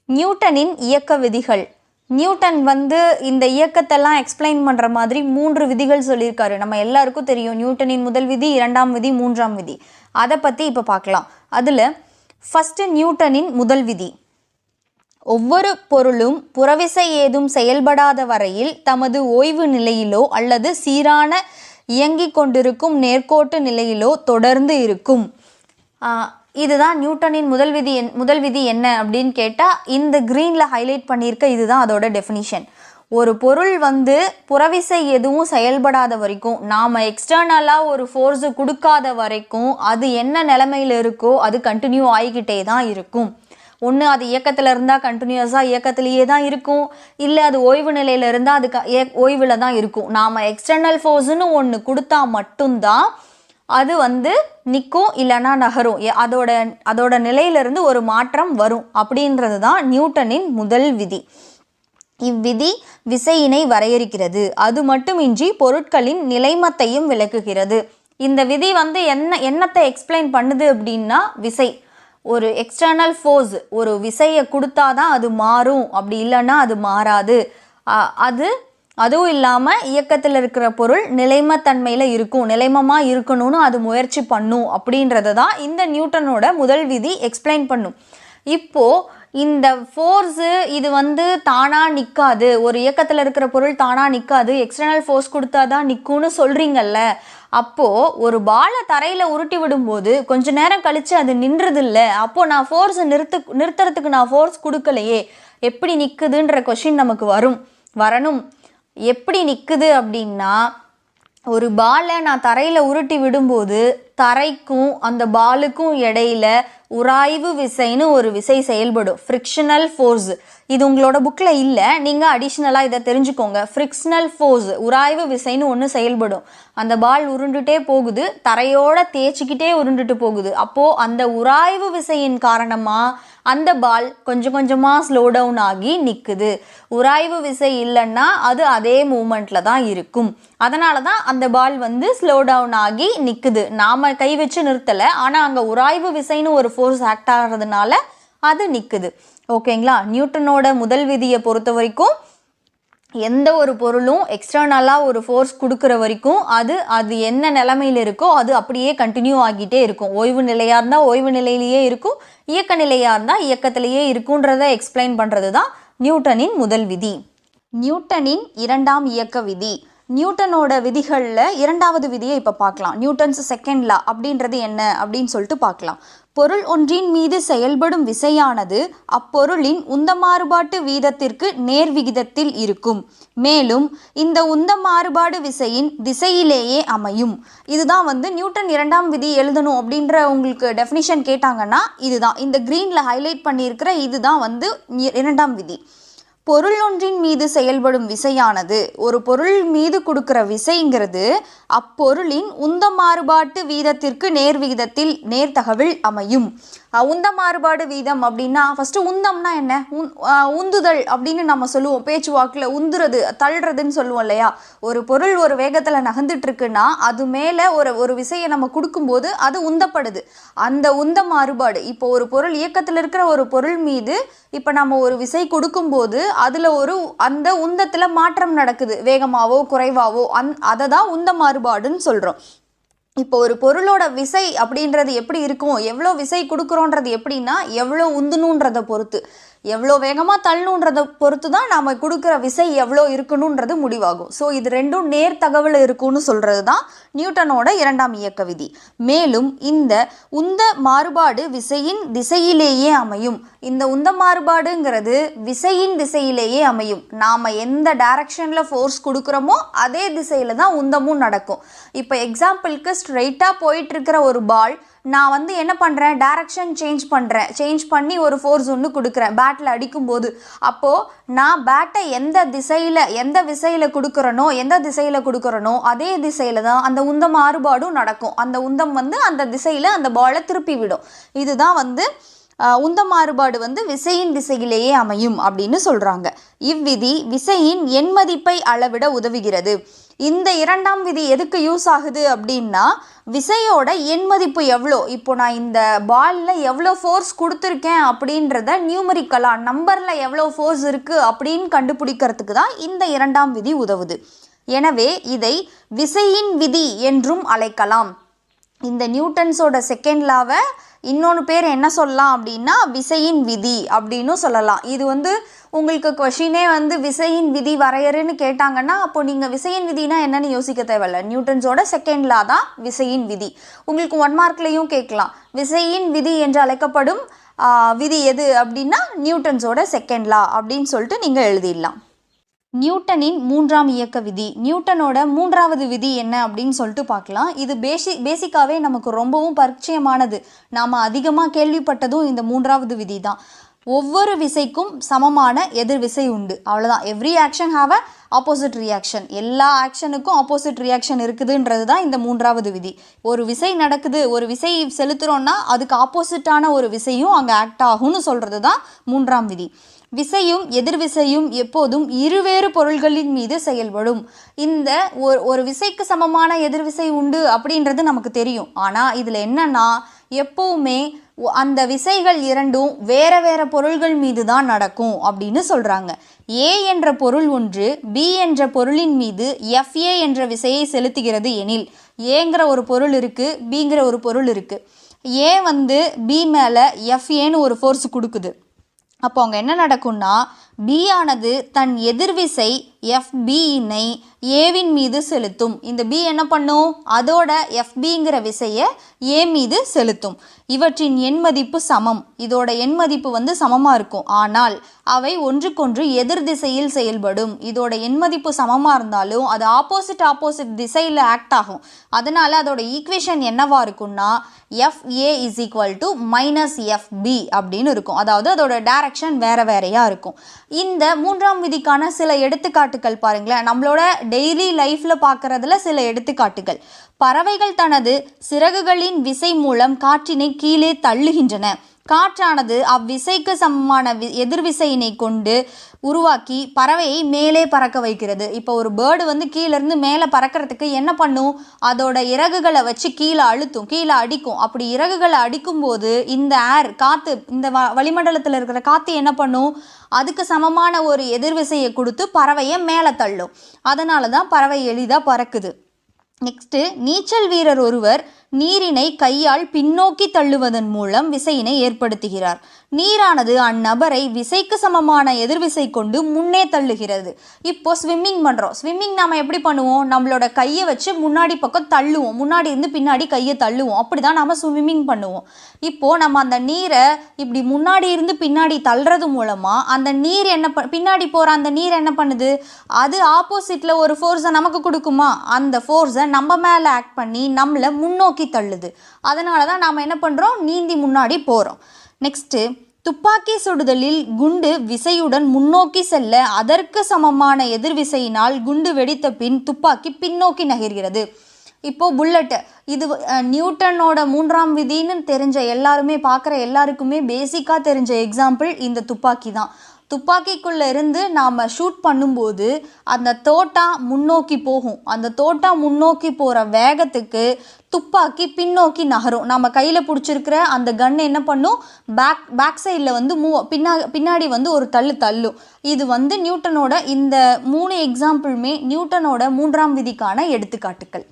நியூட்டனின் இயக்க விதிகள். நியூட்டன் வந்து இந்த இயக்கத்தெல்லாம் எக்ஸ்பிளைன் பண்ணுற மாதிரி 3 விதிகள் சொல்லியிருக்காரு. நம்ம எல்லாருக்கும் தெரியும் நியூட்டனின் முதல் விதி, 2ஆம் விதி, 3ஆம் விதி. அதை பற்றி இப்போ பார்க்கலாம். அதில் ஃபஸ்ட்டு நியூட்டனின் முதல் விதி. ஒவ்வொரு பொருளும் புறவிசை ஏதும் செயல்படாத வரையில் தமது ஓய்வு நிலையிலோ அல்லது சீரான இயங்கிக் கொண்டிருக்கும் நேர்கோட்டு நிலையிலோ தொடர்ந்து இருக்கும். இதுதான் நியூட்டனின் முதல் விதி என்ன அப்படின்னு கேட்டால் இந்த க்ரீனில் ஹைலைட் பண்ணியிருக்க இதுதான் அதோட டெஃபினிஷன். ஒரு பொருள் வந்து புறவிசை எதுவும் செயல்படாத வரைக்கும், நாம் எக்ஸ்டர்னலாக ஒரு ஃபோர்ஸு கொடுக்காத வரைக்கும் அது என்ன நிலைமையில் இருக்கோ அது கண்டினியூ ஆகிக்கிட்டே தான் இருக்கும். ஒன்று அது இயக்கத்தில் இருந்தால் கண்டினியூஸாக இயக்கத்திலேயே தான் இருக்கும், இல்லை அது ஓய்வு நிலையில் இருந்தால் அது ஓய்வில் தான் இருக்கும். நாம் எக்ஸ்டர்னல் ஃபோர்ஸுன்னு ஒன்று கொடுத்தா மட்டும்தான் அது வந்து நிற்கும், இல்லைன்னா நகரும். அதோட நிலையிலிருந்து ஒரு மாற்றம் வரும். அப்படின்றது தான் நியூட்டனின் முதல் விதி. இவ்விதி விசையினை வரையறுக்கிறது. அது மட்டுமின்றி பொருட்களின் நிலைமத்தையும் விளக்குகிறது. இந்த விதி வந்து என்னத்தை எக்ஸ்பிளைன் பண்ணுது அப்படின்னா விசை. ஒரு எக்ஸ்டர்னல் ஃபோர்ஸ் ஒரு விசையை கொடுத்தாதான் அது மாறும், அப்படி இல்லைன்னா அது மாறாது. அதுவும் இல்லாமல் இயக்கத்தில் இருக்கிற பொருள் நிலைமத்தன்மையில் இருக்கும், நிலைமமாக இருக்கணும்னு அது முயற்சி பண்ணும். அப்படின்றது தான் இந்த நியூட்டனோட முதல் விதி எக்ஸ்பிளைன் பண்ணும். இப்போது இந்த ஃபோர்ஸு இது வந்து தானாக நிற்காது, ஒரு இயக்கத்தில் இருக்கிற பொருள் தானாக நிற்காது, எக்ஸ்டர்னல் ஃபோர்ஸ் கொடுத்தா தான் நிற்கும்னு சொல்கிறீங்கல்ல. அப்போது ஒரு பாலை தரையில் உருட்டி விடும்போது கொஞ்ச நேரம் கழித்து அது நின்றுதில்ல. அப்போது நான் ஃபோர்ஸை நிறுத்துறதுக்கு நான் ஃபோர்ஸ் கொடுக்கலையே, எப்படி நிற்குதுன்ற கொஷின் நமக்கு வரணும். எப்படி நிற்குது அப்படின்னா, ஒரு பாலை நான் தரையில் உருட்டி விடும்போது தரைக்கும் அந்த பாலுக்கும் இடையில உராய்வு விசைன்னு ஒரு விசை செயல்படும், ஃப்ரிக்ஷனல் ஃபோர்ஸ். இது உங்களோட புக்கில் இல்லை, நீங்கள் அடிஷ்னலாக இதை தெரிஞ்சுக்கோங்க. ஃப்ரிக்ஷனல் ஃபோர்ஸ், உராய்வு விசைன்னு ஒன்று செயல்படும். அந்த பால் உருண்டுட்டே போகுது, தரையோட தேய்ச்சிக்கிட்டே உருண்டுட்டு போகுது. அப்போது அந்த உராய்வு விசையின் காரணமாக அந்த பால் கொஞ்சம் கொஞ்சமாக ஸ்லோ டவுன் ஆகி நிற்குது. உராய்வு விசை இல்லைன்னா அது அதே மூமெண்ட்டில் தான் இருக்கும். அதனால தான் அந்த பால் வந்து ஸ்லோ டவுன் ஆகி நிற்குது. நாம் கை வச்சு நிறுத்தலை, ஆனால் அங்கே உராய்வு விசைன்னு ஒரு ஃபோர்ஸ் ஆக்ட் ஆகிறதுனால அது நிற்குது. ஓகேங்களா? நியூட்டனோட முதல் விதியை பொறுத்த வரைக்கும் எந்த ஒரு பொருளும் எக்ஸ்டர்னலாக ஒரு ஃபோர்ஸ் கொடுக்குற வரைக்கும் அது என்ன நிலைமையில் இருக்கோ அது அப்படியே கண்டினியூ ஆகிட்டே இருக்கும். ஓய்வு நிலையாக இருந்தால் ஓய்வு நிலையிலேயே இருக்கும், இயக்க நிலையாக இருந்தால் இயக்கத்திலேயே இருக்குன்றதை எக்ஸ்பிளைன் பண்ணுறது தான் நியூட்டனின் முதல் விதி. நியூட்டனின் 2ஆம் இயக்க விதி. நியூட்டனோட விதிகளில் 2வது விதியை இப்போ பார்க்கலாம். நியூட்டன்ஸ் செகண்ட் லா அப்படின்றது என்ன அப்படின்னு சொல்லிட்டு பார்க்கலாம். பொருள் ஒன்றின் மீது செயல்படும் விசையானது அப்பொருளின் உந்த மாறுபாட்டு வீதத்திற்கு நேர்விகிதத்தில் இருக்கும். மேலும் இந்த உந்த மாறுபாடு விசையின் திசையிலேயே அமையும். இதுதான் வந்து நியூட்டன் 2ஆம் விதி எழுதணும் அப்படின்ற உங்களுக்கு டெஃபினிஷன் கேட்டாங்கன்னா இதுதான், இந்த க்ரீனில் ஹைலைட் பண்ணியிருக்கிற இதுதான் வந்து 2ஆம் விதி. பொருள் ஒன்றின் மீது செயல்படும் விசையானது, ஒரு பொருள் மீது கொடுக்குற விசைங்கிறது அப்பொருளின் உந்த மாறுபாட்டு வீதத்திற்கு நேர்விகிதத்தில் நேர்தகவில் அமையும். உந்த மாறுபாடு வீதம் அப்படின்னா ஃபஸ்ட்டு உந்தம்னா என்ன? உந்துதல் அப்படின்னு நம்ம சொல்லுவோம் பேச்சுவாக்கில். உந்துறது, தள்ளுறதுன்னு சொல்லுவோம் இல்லையா? ஒரு பொருள் ஒரு வேகத்தில் நகர்ந்துட்டு இருக்குன்னா அது மேலே ஒரு விசையை நம்ம கொடுக்கும்போது அது உந்தப்படுது. அந்த உந்த மாறுபாடு, இப்போ ஒரு பொருள் இயக்கத்தில் இருக்கிற ஒரு பொருள் மீது இப்போ நம்ம ஒரு விசை கொடுக்கும்போது அதில் அந்த உந்தத்தில் மாற்றம் நடக்குது, வேகமாவோ குறைவாவோ. அதை தான் உந்த மாறுபாடுன்னு சொல்கிறோம். இப்போ ஒரு பொருளோட விசை அப்படின்றது எப்படி இருக்கும், எவ்வளோ விசை கொடுக்குறோன்றது எப்படின்னா எவ்வளோ உந்தணுன்றதை பொறுத்து, எவ்வளோ வேகமாக தள்ளணுன்றதை பொறுத்து தான் நாம் கொடுக்குற விசை எவ்வளோ இருக்கணுன்றது முடிவாகும். ஸோ இது ரெண்டும் நேர் தகவல் இருக்குன்னு சொல்கிறது தான் நியூட்டனோட 2ஆம் இயக்க விதி. மேலும் இந்த உந்த மாறுபாடு விசையின் திசையிலேயே அமையும். இந்த உந்த மாறுபாடுங்கிறது விசையின் திசையிலேயே அமையும். நாம் எந்த டைரக்ஷனில் ஃபோர்ஸ் கொடுக்குறோமோ அதே திசையில் தான் உந்தமும் நடக்கும். இப்போ எக்ஸாம்பிளுக்கு ஸ்ட்ரைட்டாக போயிட்டுருக்கிற ஒரு பால், நான் வந்து என்ன பண்ணுறேன், டைரக்ஷன் சேஞ்ச் பண்ணி ஒரு ஃபோர்ஸ் ஒன்று கொடுக்குறேன் பேட்டில் அடிக்கும்போது. அப்போது நான் பேட்டை எந்த விசையில் கொடுக்குறனோ அதே திசையில் தான் அந்த உந்த மாறுபாடும் நடக்கும். அந்த உந்தம் வந்து அந்த திசையில் அந்த பாலை திருப்பி விடும். இதுதான் வந்து உந்த மாறுபாடு வந்து விசையின் திசையிலேயே அமையும் அப்படின்னு சொல்கிறாங்க. இவ்விதி விசையின் எண்மதிப்பை அளவிட உதவுகிறது. இந்த இரண்டாம் விதி எதுக்கு யூஸ் ஆகுது அப்படின்னா, விசையோட எண்மதிப்பு எவ்வளோ, இப்போ நான் இந்த பாலில் எவ்வளோ ஃபோர்ஸ் கொடுத்துருக்கேன் அப்படின்றத நியூமரிக்கலாக நம்பரில் எவ்வளோ ஃபோர்ஸ் இருக்குது அப்படின்னு கண்டுபிடிக்கிறதுக்கு தான் இந்த இரண்டாம் விதி உதவுது. எனவே இதை விசையின் விதி என்றும் அழைக்கலாம். இந்த நியூட்டன்ஸோட செகண்ட் லாவை இன்னொன்று பேர் என்ன சொல்லலாம் அப்படின்னா விசையின் விதி அப்படின்னு சொல்லலாம். இது வந்து உங்களுக்கு கொஷினே வந்து விசையின் விதி வரையறுன்னு கேட்டாங்கன்னா அப்போ நீங்கள் விசையின் விதினா என்னன்னு யோசிக்க தேவையில்ல. நியூட்டன்ஸோட செகண்ட் லா தான் விசையின் விதி. உங்களுக்கு 1 மார்க்லேயும் கேட்கலாம், விசையின் விதி என்று அழைக்கப்படும் விதி எது அப்படின்னா நியூட்டன்ஸோட செகண்ட் லா அப்படின்னு சொல்லிட்டு நீங்கள் எழுதிடலாம். நியூட்டனின் 3ஆம் இயக்க விதி. நியூட்டனோட 3வது விதி என்ன அப்படின்னு சொல்லிட்டு பார்க்கலாம். இது பேசிக்காகவே நமக்கு ரொம்பவும் பரிச்சயமானது. நாம் அதிகமாக கேள்விப்பட்டதும் இந்த 3வது விதி தான். ஒவ்வொரு விசைக்கும் சமமான எதிர்விசை உண்டு, அவ்வளோதான். Every action have a opposite reaction. எல்லா ஆக்ஷனுக்கும் ஆப்போசிட் ரியாக்ஷன் இருக்குதுன்றது தான் இந்த 3வது விதி. ஒரு விசை நடக்குது, ஒரு விசை செலுத்துகிறோன்னா அதுக்கு ஆப்போசிட்டான ஒரு விசையும் அங்கே ஆக்ட் ஆகும்னு சொல்கிறது தான் 3ஆம் விதி. விசையும் எதிர்விசையும் எப்போதும் இருவேறு பொருள்களின் மீது செயல்படும். இந்த ஒரு விசைக்கு சமமான எதிர்விசை உண்டு அப்படின்றது நமக்கு தெரியும். ஆனால் இதில் என்னன்னா, எப்பவுமே அந்த விசைகள் இரண்டும் வேற வேற பொருள்கள் மீது தான் நடக்கும் அப்படின்னு சொல்கிறாங்க. ஏ என்ற பொருள் ஒன்று பி என்ற பொருளின் மீது FA என்ற விசையை செலுத்துகிறது எனில், ஏங்கிற ஒரு பொருள் இருக்குது, பிங்கிற ஒரு பொருள் இருக்குது. ஏ வந்து பி மேலே FAன்னு ஒரு ஃபோர்ஸ் கொடுக்குது. அப்போ அங்கே என்ன நடக்கும்னா, பி ஆனது தன் எதிர்விசை FBனை ஏவின் மீது செலுத்தும். இந்த பி என்ன பண்ணும், அதோட FBங்கிற விசையை ஏ மீது செலுத்தும். இவற்றின் எண்மதிப்பு சமம். இதோட எண்மதிப்பு வந்து சமமாக இருக்கும். ஆனால் அவை ஒன்றுக்கொன்று எதிர் திசையில் செயல்படும். இதோட எண்மதிப்பு சமமாக இருந்தாலும் அது ஆப்போசிட் திசையில் ஆக்ட் ஆகும். அதனால் அதோட ஈக்குவேஷன் என்னவா இருக்கும்னா FA = -FB அப்படின்னு இருக்கும். அதாவது அதோட டைரக்ஷன் வேறையாக இருக்கும். இந்த 3ஆம் விதிக்கான சில எடுத்துக்காட்டுகள் பாருங்களேன். நம்மளோட டெய்லி லைஃப்பில் பார்க்குறதுல சில எடுத்துக்காட்டுகள். பறவைகள் தனது சிறகுகளின் விசை மூலம் காற்றினை கீழே தள்ளுகின்றன. காற்றானது அவ்விசைக்கு சமமான எதிர்விசையினை கொண்டு உருவாக்கி பறவையை மேலே பறக்க வைக்கிறது. இப்போ ஒரு பேர்டு வந்து கீழேருந்து மேலே பறக்கிறதுக்கு என்ன பண்ணும், அதோட இறகுகளை வச்சு கீழே அடிக்கும். அப்படி இறகுகளை அடிக்கும்போது இந்த காற்று, இந்த வளிமண்டலத்தில் இருக்கிற காற்று என்ன பண்ணும், அதுக்கு சமமான ஒரு எதிர்விசையை கொடுத்து பறவையை மேலே தள்ளும். அதனால தான் பறவை எளிதாக பறக்குது. நெக்ஸ்ட்டு, நீச்சல் வீரர் ஒருவர் நீரினை கையால் பின்னோக்கி தள்ளுவதன் மூலம் விசையினை ஏற்படுத்துகிறார். நீரானது அந்நபரை விசைக்கு சமமான எதிர்விசை கொண்டு முன்னே தள்ளுகிறது. இப்போ ஸ்விம்மிங் பண்ணுறோம். ஸ்விம்மிங் நம்ம எப்படி பண்ணுவோம், நம்மளோட கையை வச்சு முன்னாடி பக்கம் தள்ளுவோம், முன்னாடி இருந்து பின்னாடி கையை தள்ளுவோம். அப்படி தான் நம்ம ஸ்விம்மிங் பண்ணுவோம். இப்போது நம்ம அந்த நீரை இப்படி முன்னாடி இருந்து பின்னாடி தள்ளுறது மூலமாக அந்த நீர் பின்னாடி போகிற அந்த நீர் என்ன பண்ணுது, அது ஆப்போசிட்டில் ஒரு ஃபோர்ஸை நமக்கு கொடுக்குமா, அந்த ஃபோர்ஸை நம்ம மேலே ஆக்ட் பண்ணி நம்மளை முன்னோக்கி தள்ளுது. அதனால தான் நாம் என்ன பண்ணுறோம், நீந்தி முன்னாடி போகிறோம். நெக்ஸ்ட்டு, துப்பாக்கி சுடுதலில் குண்டு விசையுடன் முன்னோக்கி செல்ல அதற்கு சமமான எதிர்விசையினால் குண்டு வெடித்த பின் துப்பாக்கி பின்னோக்கி நகர்கிறது. இப்போது புல்லட்டு, இது நியூட்டனோட 3ஆம் விதின்னு தெரிஞ்ச எல்லாருமே, பார்க்குற எல்லாருக்குமே பேசிக்காக தெரிஞ்ச எக்ஸாம்பிள் இந்த துப்பாக்கி தான். துப்பாக்கிக்குள்ளே இருந்து நாம் ஷூட் பண்ணும்போது அந்த தோட்டா முன்னோக்கி போகும். அந்த தோட்டா முன்னோக்கி போகிற வேகத்துக்கு துப்பாக்கி பின்னோக்கி நகரும். நம்ம கையில் பிடிச்சிருக்கிற அந்த கன் என்ன பண்ணும், பேக் சைடில் வந்து பின்னாடி வந்து ஒரு தள்ளும். இது வந்து நியூட்டனோட இந்த 3 எக்ஸாம்பிளுமே நியூட்டனோட 3ஆம் விதிக்கான எடுத்துக்காட்டுக்கள்.